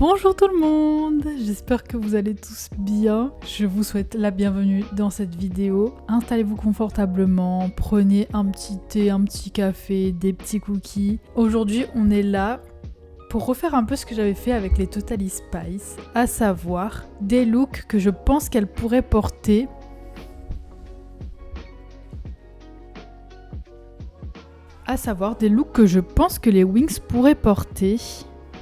Bonjour tout le monde, j'espère que vous allez tous bien. Je vous souhaite la bienvenue dans cette vidéo. Installez-vous confortablement, prenez un petit thé, un petit café, des petits cookies. Aujourd'hui, on est là pour refaire un peu ce que j'avais fait avec les Totally Spice, à savoir des looks que je pense qu'elles pourraient porter. À savoir des looks que je pense que les Winx pourraient porter,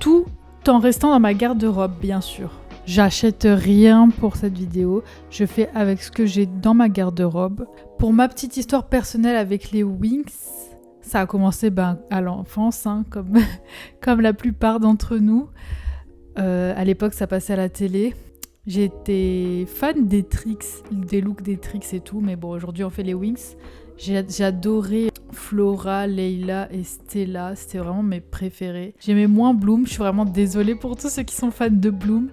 tout en restant dans ma garde-robe, bien sûr. J'achète rien pour cette vidéo, je fais avec ce que j'ai dans ma garde-robe. Pour ma petite histoire personnelle avec les Winx, ça a commencé à l'enfance, comme la plupart d'entre nous. À l'époque, ça passait à la télé. J'étais fan des tricks, des looks des tricks et tout, mais bon, aujourd'hui on fait les Winx. J'ai adoré Flora, Layla et Stella, c'était vraiment mes préférés. J'aimais moins Bloom, je suis vraiment désolée pour tous ceux qui sont fans de Bloom,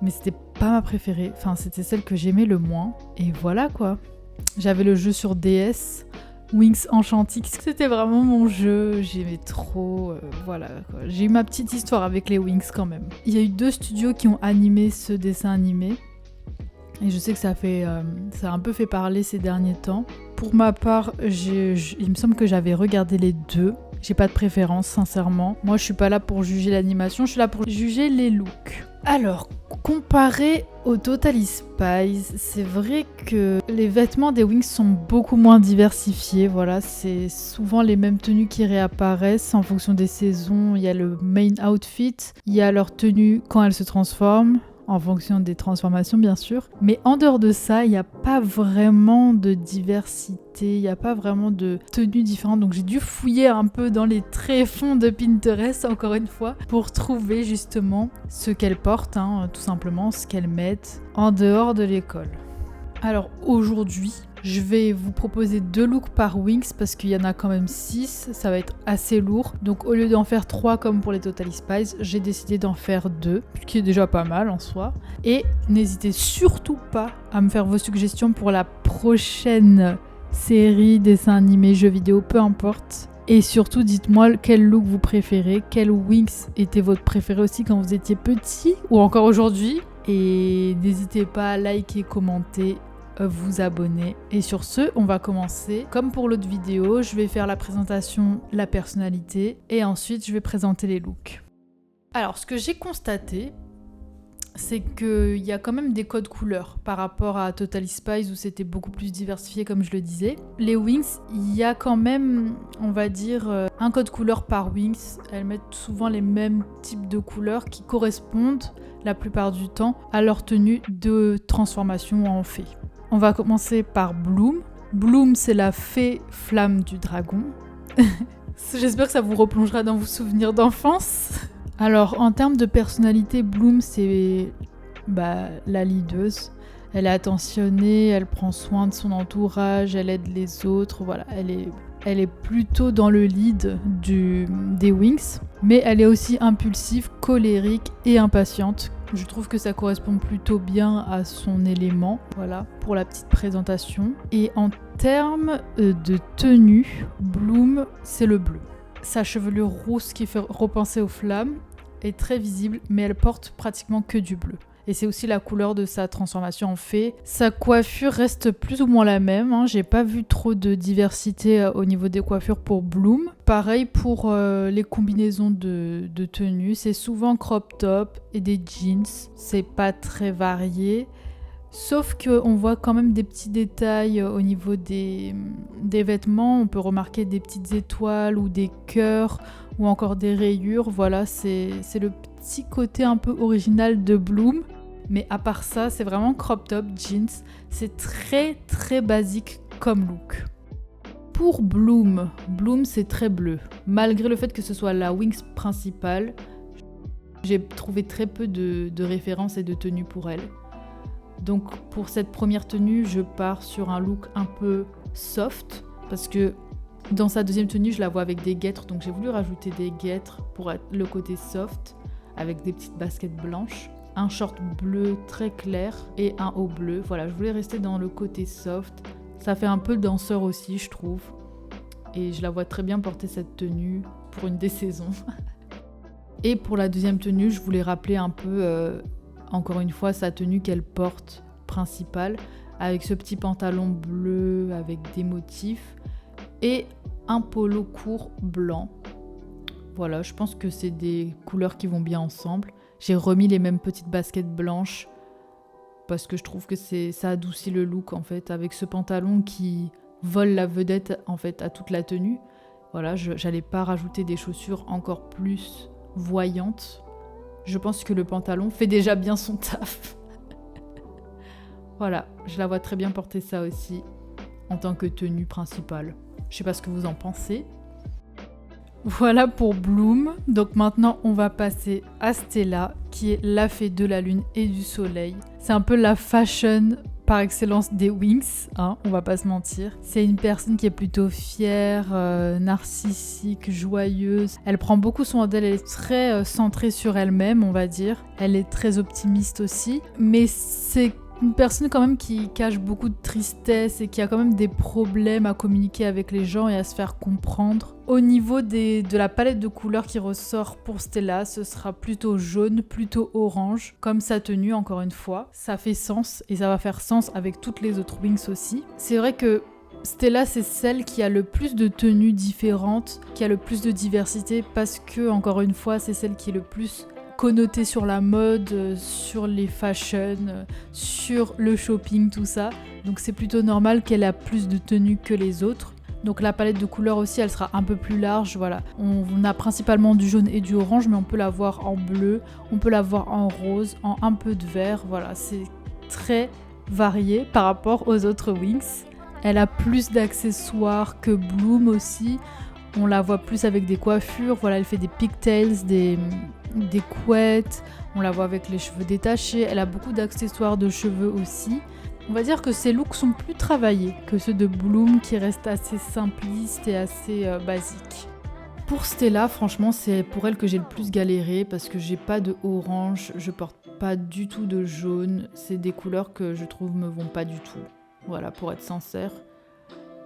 mais c'était pas ma préférée, enfin c'était celle que j'aimais le moins. Et voilà quoi. J'avais le jeu sur DS, Winx Enchantix, c'était vraiment mon jeu, j'aimais trop, voilà quoi. J'ai eu ma petite histoire avec les Winx quand même. Il y a eu 2 studios qui ont animé ce dessin animé. Et je sais que ça a un peu fait parler ces derniers temps. Pour ma part, il me semble que j'avais regardé les 2. J'ai pas de préférence, sincèrement. Moi, je suis pas là pour juger l'animation, je suis là pour juger les looks. Alors, comparé aux Totally Spice, c'est vrai que les vêtements des Winx sont beaucoup moins diversifiés. Voilà, c'est souvent les mêmes tenues qui réapparaissent en fonction des saisons. Il y a le main outfit, il y a leur tenue quand elles se transforment, en fonction des transformations bien sûr. Mais en dehors de ça, il n'y a pas vraiment de diversité, il n'y a pas vraiment de tenues différentes. Donc j'ai dû fouiller un peu dans les tréfonds de Pinterest, encore une fois, pour trouver justement ce qu'elles portent, tout simplement, ce qu'elles mettent en dehors de l'école. Alors aujourd'hui, je vais vous proposer 2 looks par Winx parce qu'il y en a quand même 6, ça va être assez lourd. Donc au lieu d'en faire 3 comme pour les Totally Spice, j'ai décidé d'en faire 2, ce qui est déjà pas mal en soi. Et n'hésitez surtout pas à me faire vos suggestions pour la prochaine série, dessin animé, jeux vidéo, peu importe. Et surtout, dites-moi quel look vous préférez, quel Winx était votre préféré aussi quand vous étiez petit ou encore aujourd'hui. Et n'hésitez pas à liker, commenter, vous abonner. Et sur ce, on va commencer. Comme pour l'autre vidéo, je vais faire la présentation, la personnalité et ensuite je vais présenter les looks. Alors, ce que j'ai constaté, c'est qu'il y a quand même des codes couleurs par rapport à Totally Spice où c'était beaucoup plus diversifié comme je le disais. Les Winx, il y a quand même, on va dire, un code couleur par Winx. Elles mettent souvent les mêmes types de couleurs qui correspondent la plupart du temps à leur tenue de transformation en fée. On va commencer par Bloom. Bloom, c'est la fée flamme du dragon. J'espère que ça vous replongera dans vos souvenirs d'enfance. Alors, en termes de personnalité, Bloom, c'est la leaduse. Elle est attentionnée, elle prend soin de son entourage, elle aide les autres. Voilà, elle est plutôt dans le lead des Winx. Mais elle est aussi impulsive, colérique et impatiente. Je trouve que ça correspond plutôt bien à son élément, voilà, pour la petite présentation. Et en termes de tenue, Bloom, c'est le bleu. Sa chevelure rousse qui fait repenser aux flammes est très visible, mais elle porte pratiquement que du bleu. Et c'est aussi la couleur de sa transformation en fée. Sa coiffure reste plus ou moins la même, J'ai pas vu trop de diversité au niveau des coiffures pour Bloom. Pareil pour les combinaisons de tenues, c'est souvent crop top et des jeans. C'est pas très varié. Sauf qu'on voit quand même des petits détails au niveau des vêtements. On peut remarquer des petites étoiles ou des cœurs ou encore des rayures. Voilà, c'est le petit côté un peu original de Bloom. Mais à part ça, c'est vraiment crop top, jeans. C'est très très basique comme look. Pour Bloom, c'est très bleu. Malgré le fait que ce soit la Winx principale, j'ai trouvé très peu de références et de tenues pour elle. Donc pour cette première tenue, je pars sur un look un peu soft parce que dans sa deuxième tenue, je la vois avec des guêtres, donc j'ai voulu rajouter des guêtres pour être le côté soft avec des petites baskets blanches, un short bleu très clair et un haut bleu. Voilà, je voulais rester dans le côté soft. Ça fait un peu danseur aussi, je trouve. Et je la vois très bien porter cette tenue pour une des saisons. Et pour la deuxième tenue, je voulais rappeler un peu, encore une fois, sa tenue qu'elle porte principale, avec ce petit pantalon bleu avec des motifs et un polo court blanc. Voilà, je pense que c'est des couleurs qui vont bien ensemble. J'ai remis les mêmes petites baskets blanches parce que je trouve que ça adoucit le look en fait, avec ce pantalon qui vole la vedette en fait à toute la tenue. Voilà, j'allais pas rajouter des chaussures encore plus voyantes. Je pense que le pantalon fait déjà bien son taf. Voilà, je la vois très bien porter ça aussi en tant que tenue principale. Je sais pas ce que vous en pensez. Voilà pour Bloom. Donc maintenant, on va passer à Stella, qui est la fée de la lune et du soleil. C'est un peu la fashion par excellence des Winx, hein, on va pas se mentir. C'est une personne qui est plutôt fière, narcissique, joyeuse. Elle prend beaucoup soin d'elle, elle est très centrée sur elle-même, on va dire. Elle est très optimiste aussi. Mais c'est une personne quand même qui cache beaucoup de tristesse et qui a quand même des problèmes à communiquer avec les gens et à se faire comprendre. Au niveau de la palette de couleurs qui ressort pour Stella, ce sera plutôt jaune, plutôt orange, comme sa tenue encore une fois. Ça fait sens et ça va faire sens avec toutes les autres Winx aussi. C'est vrai que Stella, c'est celle qui a le plus de tenues différentes, qui a le plus de diversité parce que, encore une fois, c'est celle qui est le plus connotée sur la mode, sur les fashions, sur le shopping, tout ça. Donc c'est plutôt normal qu'elle a plus de tenues que les autres. Donc la palette de couleurs aussi, elle sera un peu plus large, voilà. On a principalement du jaune et du orange, mais on peut la voir en bleu, on peut la voir en rose, en un peu de vert, voilà. C'est très varié par rapport aux autres Winx. Elle a plus d'accessoires que Bloom aussi. On la voit plus avec des coiffures, voilà, elle fait des pigtails, des couettes, on la voit avec les cheveux détachés, elle a beaucoup d'accessoires de cheveux aussi. On va dire que ses looks sont plus travaillés que ceux de Bloom qui restent assez simplistes et assez basiques. Pour Stella, franchement, c'est pour elle que j'ai le plus galéré parce que j'ai pas de orange, je porte pas du tout de jaune, c'est des couleurs que je trouve me vont pas du tout. Voilà, pour être sincère.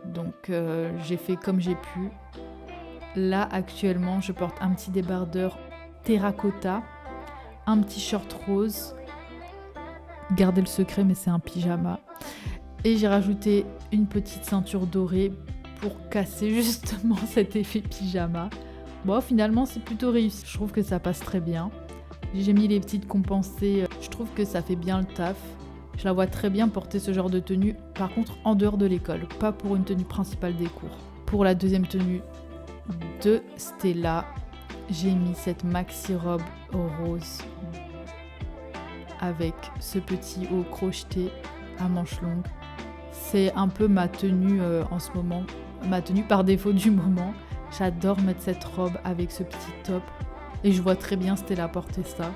Donc j'ai fait comme j'ai pu. Là, actuellement, je porte un petit débardeur terracotta, un petit short rose. Gardez le secret, mais c'est un pyjama. Et j'ai rajouté une petite ceinture dorée pour casser justement cet effet pyjama. Bon, finalement, c'est plutôt réussi. Je trouve que ça passe très bien. J'ai mis les petites compensées. Je trouve que ça fait bien le taf. Je la vois très bien porter ce genre de tenue. Par contre, en dehors de l'école, pas pour une tenue principale des cours. Pour la deuxième tenue de Stella, j'ai mis cette maxi robe rose avec ce petit haut crocheté à manches longues. C'est un peu ma tenue en ce moment, ma tenue par défaut du moment. J'adore mettre cette robe avec ce petit top et je vois très bien Stella porter ça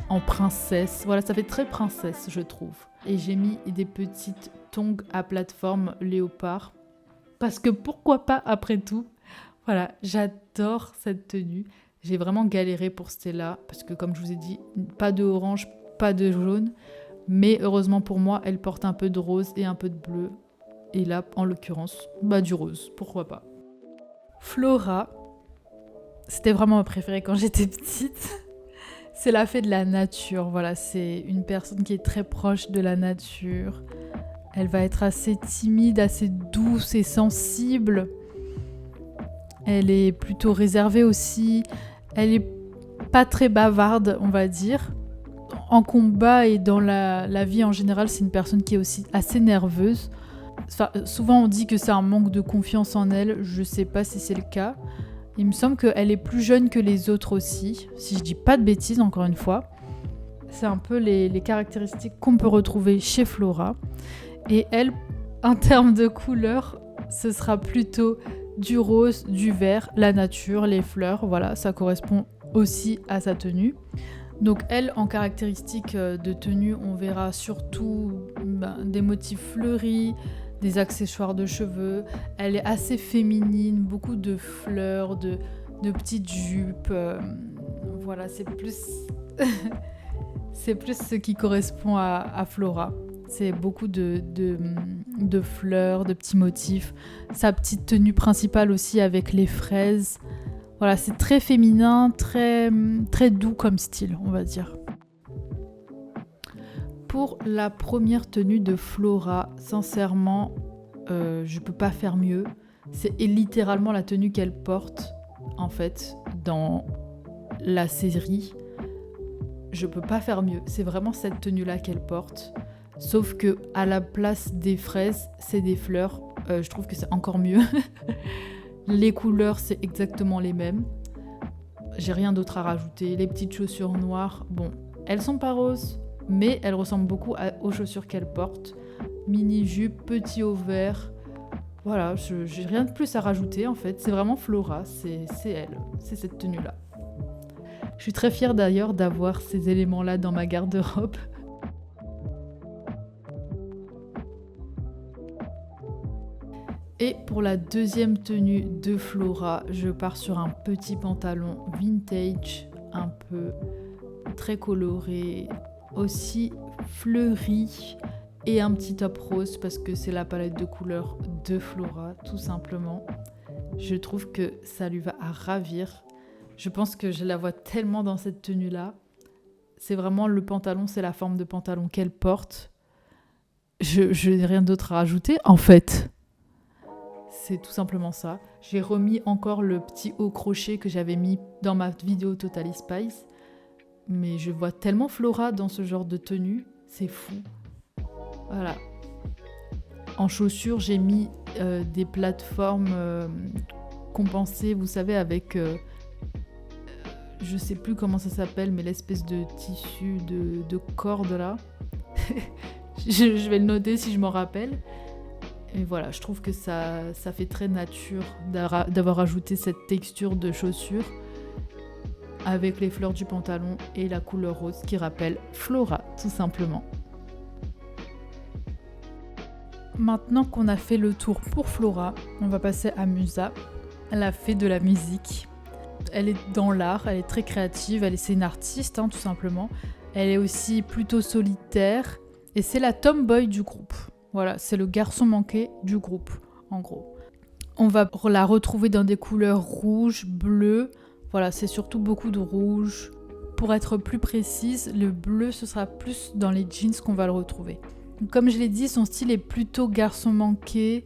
en princesse. Voilà, ça fait très princesse, je trouve. Et j'ai mis des petites tongs à plateforme léopard parce que pourquoi pas après tout. Voilà, j'adore cette tenue. J'ai vraiment galéré pour Stella parce que comme je vous ai dit, pas de orange, pas de jaune, mais heureusement pour moi, elle porte un peu de rose et un peu de bleu. Et là, en l'occurrence, du rose, pourquoi pas. Flora, c'était vraiment ma préférée quand j'étais petite. C'est la fée de la nature, voilà, c'est une personne qui est très proche de la nature. Elle va être assez timide, assez douce et sensible. Elle est plutôt réservée aussi. Elle est pas très bavarde, on va dire. En combat et dans la vie en général, c'est une personne qui est aussi assez nerveuse. Enfin, souvent on dit que c'est un manque de confiance en elle. Je sais pas si c'est le cas. Il me semble qu'elle est plus jeune que les autres aussi. Si je dis pas de bêtises, encore une fois. C'est un peu les caractéristiques qu'on peut retrouver chez Flora. Et elle, en termes de couleur, ce sera plutôt du rose, du vert, la nature, les fleurs. Voilà, ça correspond aussi à sa tenue. Donc elle, en caractéristiques de tenue, on verra surtout des motifs fleuris, des accessoires de cheveux. Elle est assez féminine, beaucoup de fleurs, de petites jupes. Voilà, c'est plus c'est plus ce qui correspond à Flora. C'est beaucoup de fleurs, de petits motifs. Sa petite tenue principale aussi avec les fraises. Voilà, c'est très féminin, très, très doux comme style, on va dire. Pour la première tenue de Flora, sincèrement, je peux pas faire mieux. C'est littéralement la tenue qu'elle porte, en fait, dans la série. Je peux pas faire mieux. C'est vraiment cette tenue-là qu'elle porte. Sauf que à la place des fraises, c'est des fleurs. Je trouve que c'est encore mieux. Les couleurs, c'est exactement les mêmes. J'ai rien d'autre à rajouter. Les petites chaussures noires, bon, elles sont pas roses, mais elles ressemblent beaucoup aux chaussures qu'elle porte. Mini jupe, petit haut vert. Voilà, j'ai rien de plus à rajouter en fait. C'est vraiment Flora, c'est elle, c'est cette tenue-là. Je suis très fière d'ailleurs d'avoir ces éléments-là dans ma garde-robe. Et pour la deuxième tenue de Flora, je pars sur un petit pantalon vintage, un peu très coloré, aussi fleuri, et un petit top rose parce que c'est la palette de couleurs de Flora, tout simplement. Je trouve que ça lui va à ravir. Je pense que je la vois tellement dans cette tenue-là. C'est vraiment le pantalon, c'est la forme de pantalon qu'elle porte. Je n'ai rien d'autre à rajouter, en fait. C'est tout simplement ça. J'ai remis encore le petit haut crochet que j'avais mis dans ma vidéo Totally Spice. Mais je vois tellement Flora dans ce genre de tenue. C'est fou. Voilà. En chaussures, j'ai mis des plateformes compensées, vous savez, avec... je sais plus comment ça s'appelle, mais l'espèce de tissu de corde là. je vais le noter si je m'en rappelle. Et voilà, je trouve que ça fait très nature d'avoir ajouté cette texture de chaussure avec les fleurs du pantalon et la couleur rose qui rappelle Flora, tout simplement. Maintenant qu'on a fait le tour pour Flora, on va passer à Musa, la fée de la musique. Elle est dans l'art, elle est très créative, c'est une artiste tout simplement. Elle est aussi plutôt solitaire et c'est la tomboy du groupe. Voilà, c'est le garçon manqué du groupe, en gros. On va la retrouver dans des couleurs rouges, bleues. Voilà, c'est surtout beaucoup de rouge. Pour être plus précise, le bleu, ce sera plus dans les jeans qu'on va le retrouver. Comme je l'ai dit, son style est plutôt garçon manqué,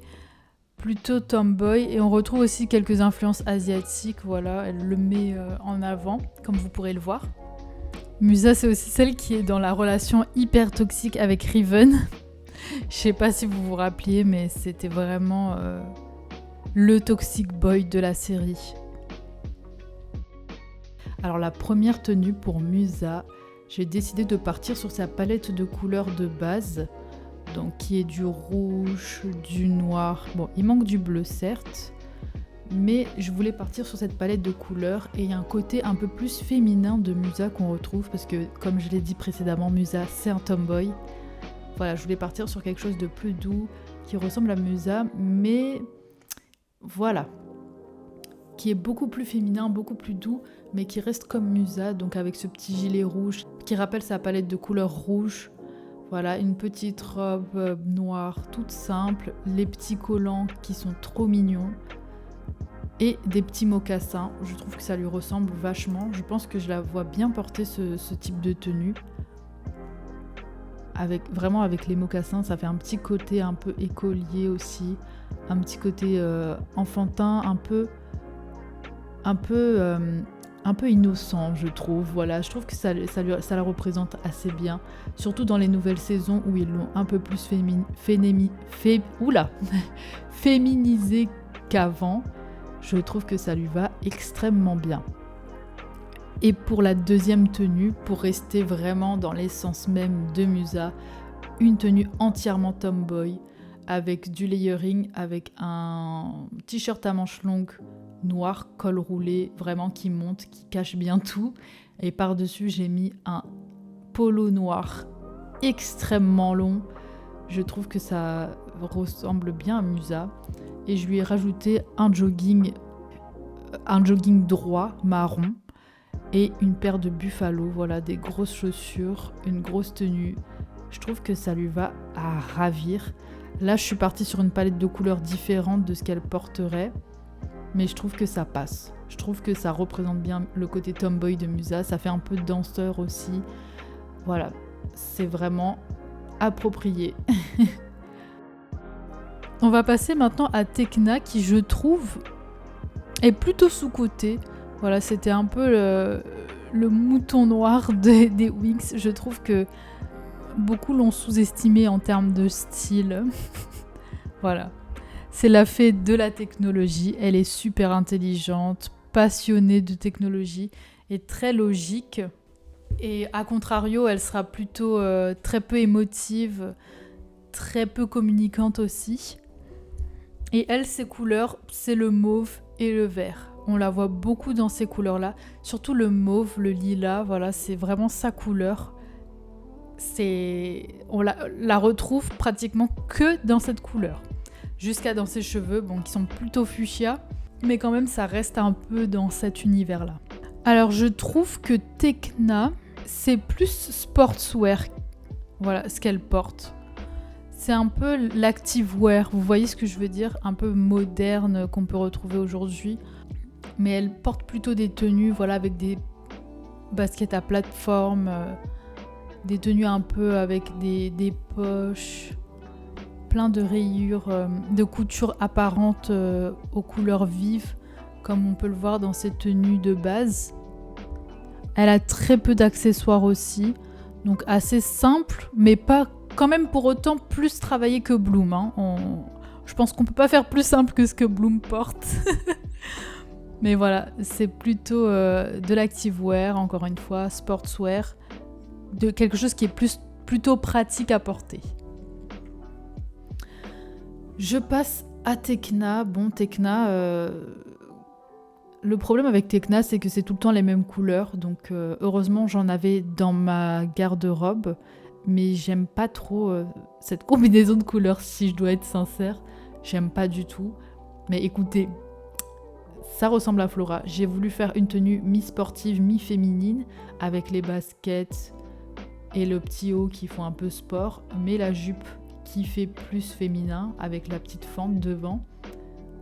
plutôt tomboy. Et on retrouve aussi quelques influences asiatiques. Voilà, elle le met en avant, comme vous pourrez le voir. Musa, c'est aussi celle qui est dans la relation hyper toxique avec Riven. Je sais pas si vous vous rappeliez, mais c'était vraiment le toxic boy de la série. Alors la première tenue pour Musa, j'ai décidé de partir sur sa palette de couleurs de base, donc qui est du rouge, du noir. Bon, il manque du bleu certes, mais je voulais partir sur cette palette de couleurs et il y a un côté un peu plus féminin de Musa qu'on retrouve parce que, comme je l'ai dit précédemment, Musa c'est un tomboy. Voilà, je voulais partir sur quelque chose de plus doux, qui ressemble à Musa, mais voilà, qui est beaucoup plus féminin, beaucoup plus doux, mais qui reste comme Musa, donc avec ce petit gilet rouge, qui rappelle sa palette de couleurs rouges. Voilà, une petite robe noire, toute simple, les petits collants qui sont trop mignons, et des petits mocassins. Je trouve que ça lui ressemble vachement. Je pense que je la vois bien porter ce type de tenue. Vraiment avec les mocassins, ça fait un petit côté un peu écolier aussi, un petit côté enfantin, un peu innocent, je trouve. Voilà, je trouve que ça la représente assez bien, surtout dans les nouvelles saisons où ils l'ont un peu plus féminisé qu'avant. Je trouve que ça lui va extrêmement bien. Et pour la deuxième tenue, pour rester vraiment dans l'essence même de Musa, une tenue entièrement tomboy, avec du layering, avec un t-shirt à manches longues noir, col roulé, vraiment qui monte, qui cache bien tout. Et par-dessus, j'ai mis un polo noir extrêmement long. Je trouve que ça ressemble bien à Musa. Et je lui ai rajouté un jogging droit, marron. Et une paire de buffalo, voilà, des grosses chaussures, une grosse tenue. Je trouve que ça lui va à ravir. Là, je suis partie sur une palette de couleurs différentes de ce qu'elle porterait. mais je trouve que ça passe. Je trouve que ça représente bien le côté tomboy de Musa, ça fait un peu danseur aussi. Voilà, c'est vraiment approprié. On va passer maintenant à Tekna qui, je trouve, est plutôt sous-cotée. Voilà, c'était un peu le mouton noir des Winx. Je trouve que beaucoup l'ont sous-estimé en termes de style. Voilà. C'est la fée de la technologie. Elle est super intelligente, passionnée de technologie et très logique. Et à contrario, elle sera plutôt très peu émotive, très peu communicante aussi. Et elle, ses couleurs, c'est le mauve et le vert. On la voit beaucoup dans ces couleurs-là. Surtout le mauve, le lilas, voilà, c'est vraiment sa couleur. On la retrouve pratiquement que dans cette couleur. Jusqu'à dans ses cheveux, bon, qui sont plutôt fuchsia, mais quand même, ça reste un peu dans cet univers-là. Alors, je trouve que Tekna, c'est plus sportswear, voilà, ce qu'elle porte. C'est un peu l'activewear, vous voyez ce que je veux dire? Un peu moderne qu'on peut retrouver aujourd'hui. Mais elle porte plutôt des tenues, voilà, avec des baskets à plateforme, des tenues un peu avec des poches, plein de rayures, de coutures apparentes aux couleurs vives, comme on peut le voir dans ses tenues de base. Elle a très peu d'accessoires aussi, donc assez simple, mais pas quand même pour autant plus travaillé que Bloom. Hein. Je pense qu'on peut pas faire plus simple que ce que Bloom porte. Mais voilà, c'est plutôt de l'activewear, encore une fois, sportswear, de quelque chose qui est plutôt pratique à porter. Je passe à Tekna. Bon, Tekna, le problème avec Tekna, c'est que c'est tout le temps les mêmes couleurs. Donc, heureusement, j'en avais dans ma garde-robe. Mais j'aime pas trop cette combinaison de couleurs, si je dois être sincère. J'aime pas du tout. Mais écoutez, ça ressemble à Flora. J'ai voulu faire une tenue mi-sportive, mi-féminine, avec les baskets et le petit haut qui font un peu sport, mais la jupe qui fait plus féminin, avec la petite fente devant.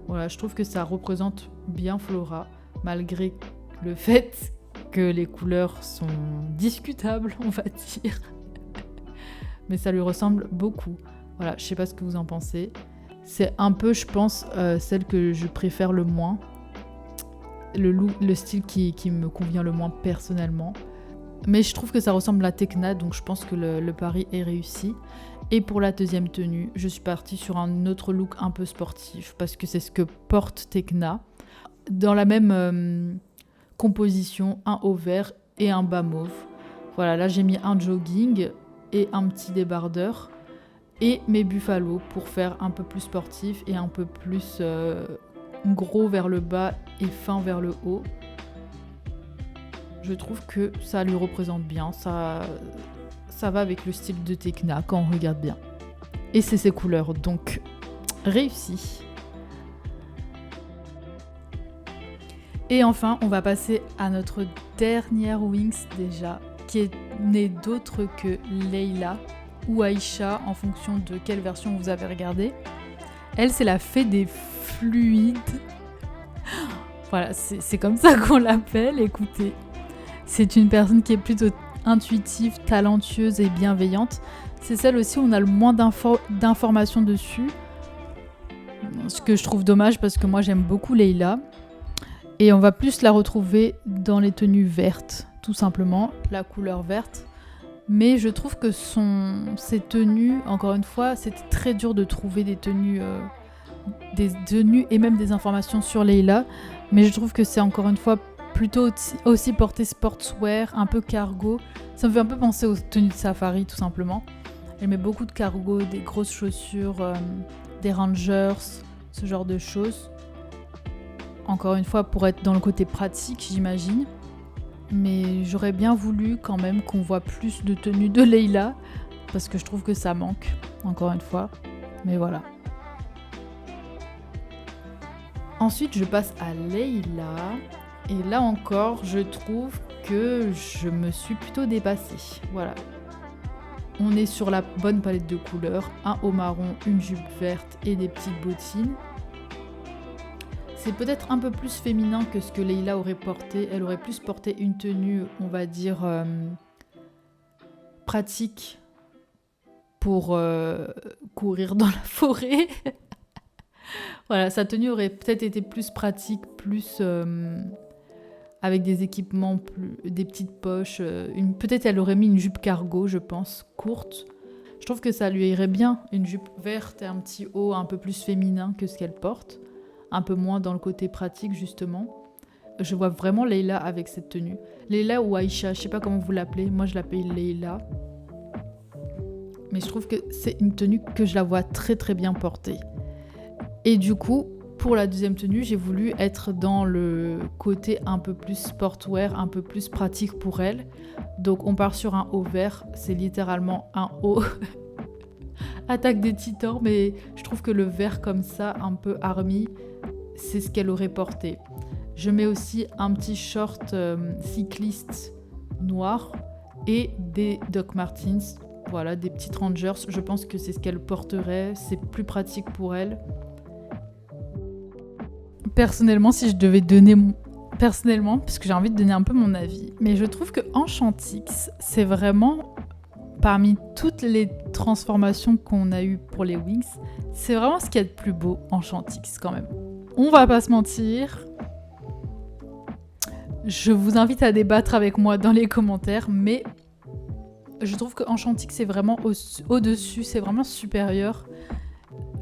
Voilà, je trouve que ça représente bien Flora, malgré le fait que les couleurs sont discutables, on va dire. Mais ça lui ressemble beaucoup. Voilà, je sais pas ce que vous en pensez. C'est un peu, je pense, celle que je préfère le moins. Le style qui me convient le moins personnellement. Mais je trouve que ça ressemble à Tekna, donc je pense que le pari est réussi. Et pour la deuxième tenue, je suis partie sur un autre look un peu sportif, parce que c'est ce que porte Tekna. Dans la même composition, un haut vert et un bas mauve. Voilà, là j'ai mis un jogging et un petit débardeur et mes buffalos pour faire un peu plus sportif et un peu plus gros vers le bas et fin vers le haut. Je trouve que ça lui représente bien, ça va avec le style de Tekna quand on regarde bien. Et c'est ses couleurs, donc réussi. Et enfin, on va passer à notre dernière Winx déjà, qui n'est d'autre que Layla ou Aïcha en fonction de quelle version vous avez regardé. Elle, c'est la fée des fluides. Voilà, c'est comme ça qu'on l'appelle, écoutez. C'est une personne qui est plutôt intuitive, talentueuse et bienveillante. C'est celle aussi où on a le moins d'informations dessus. Ce que je trouve dommage parce que moi j'aime beaucoup Layla. Et on va plus la retrouver dans les tenues vertes, tout simplement, la couleur verte. Mais je trouve que ces tenues, encore une fois, c'était très dur de trouver des tenues et même des informations sur Layla. Mais je trouve que c'est encore une fois plutôt aussi porté sportswear, un peu cargo. Ça me fait un peu penser aux tenues de safari, tout simplement. Elle met beaucoup de cargo, des grosses chaussures, des rangers, ce genre de choses. Encore une fois, pour être dans le côté pratique, j'imagine. Mais j'aurais bien voulu quand même qu'on voit plus de tenues de Layla, parce que je trouve que ça manque, encore une fois. Mais voilà. Ensuite, je passe à Layla. Et là encore, je trouve que je me suis plutôt dépassée. Voilà. On est sur la bonne palette de couleurs. Un haut marron, une jupe verte et des petites bottines. C'est peut-être un peu plus féminin que ce que Leila aurait porté. Elle aurait plus porté une tenue, on va dire, pratique pour courir dans la forêt. Voilà, sa tenue aurait peut-être été plus pratique, plus avec des équipements, des petites poches. Peut-être elle aurait mis une jupe cargo, je pense, courte. Je trouve que ça lui irait bien, une jupe verte et un petit haut un peu plus féminin que ce qu'elle porte. Un peu moins dans le côté pratique, justement. Je vois vraiment Leila avec cette tenue. Leila ou Aïcha, je sais pas comment vous l'appelez. Moi, je l'appelle Leila. Mais je trouve que c'est une tenue que je la vois très très bien portée. Et du coup, pour la deuxième tenue, j'ai voulu être dans le côté un peu plus sportwear, un peu plus pratique pour elle. Donc on part sur un haut vert, c'est littéralement un haut Attaque des Titans, mais je trouve que le vert comme ça, un peu army, c'est ce qu'elle aurait porté. Je mets aussi un petit short cycliste noir et des Doc Martens, voilà, des petites Rangers. Je pense que c'est ce qu'elle porterait, c'est plus pratique pour elle. Personnellement, si je devais donner personnellement, parce que j'ai envie de donner un peu mon avis, mais je trouve que Enchantix, c'est vraiment, parmi toutes les transformations qu'on a eues pour les Wings, c'est vraiment ce qu'il y a de plus beau, Enchantix quand même. On va pas se mentir. Je vous invite à débattre avec moi dans les commentaires, mais je trouve que Enchantix c'est vraiment au-dessus, c'est vraiment supérieur.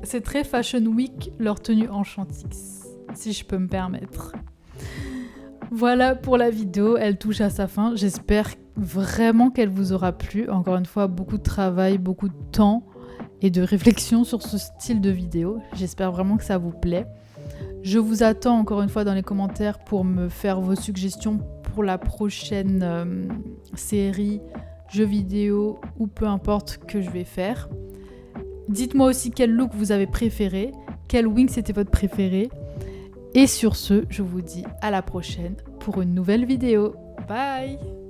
C'est très Fashion Week leur tenue Enchantix, si je peux me permettre. Voilà pour la vidéo, elle touche à sa fin. J'espère vraiment qu'elle vous aura plu. Encore une fois, beaucoup de travail, beaucoup de temps et de réflexion sur ce style de vidéo. J'espère vraiment que ça vous plaît. Je vous attends encore une fois dans les commentaires pour me faire vos suggestions pour la prochaine série, jeux vidéo ou peu importe que je vais faire. Dites-moi aussi quel look vous avez préféré, quel wing c'était votre préféré. Et sur ce, je vous dis à la prochaine pour une nouvelle vidéo. Bye!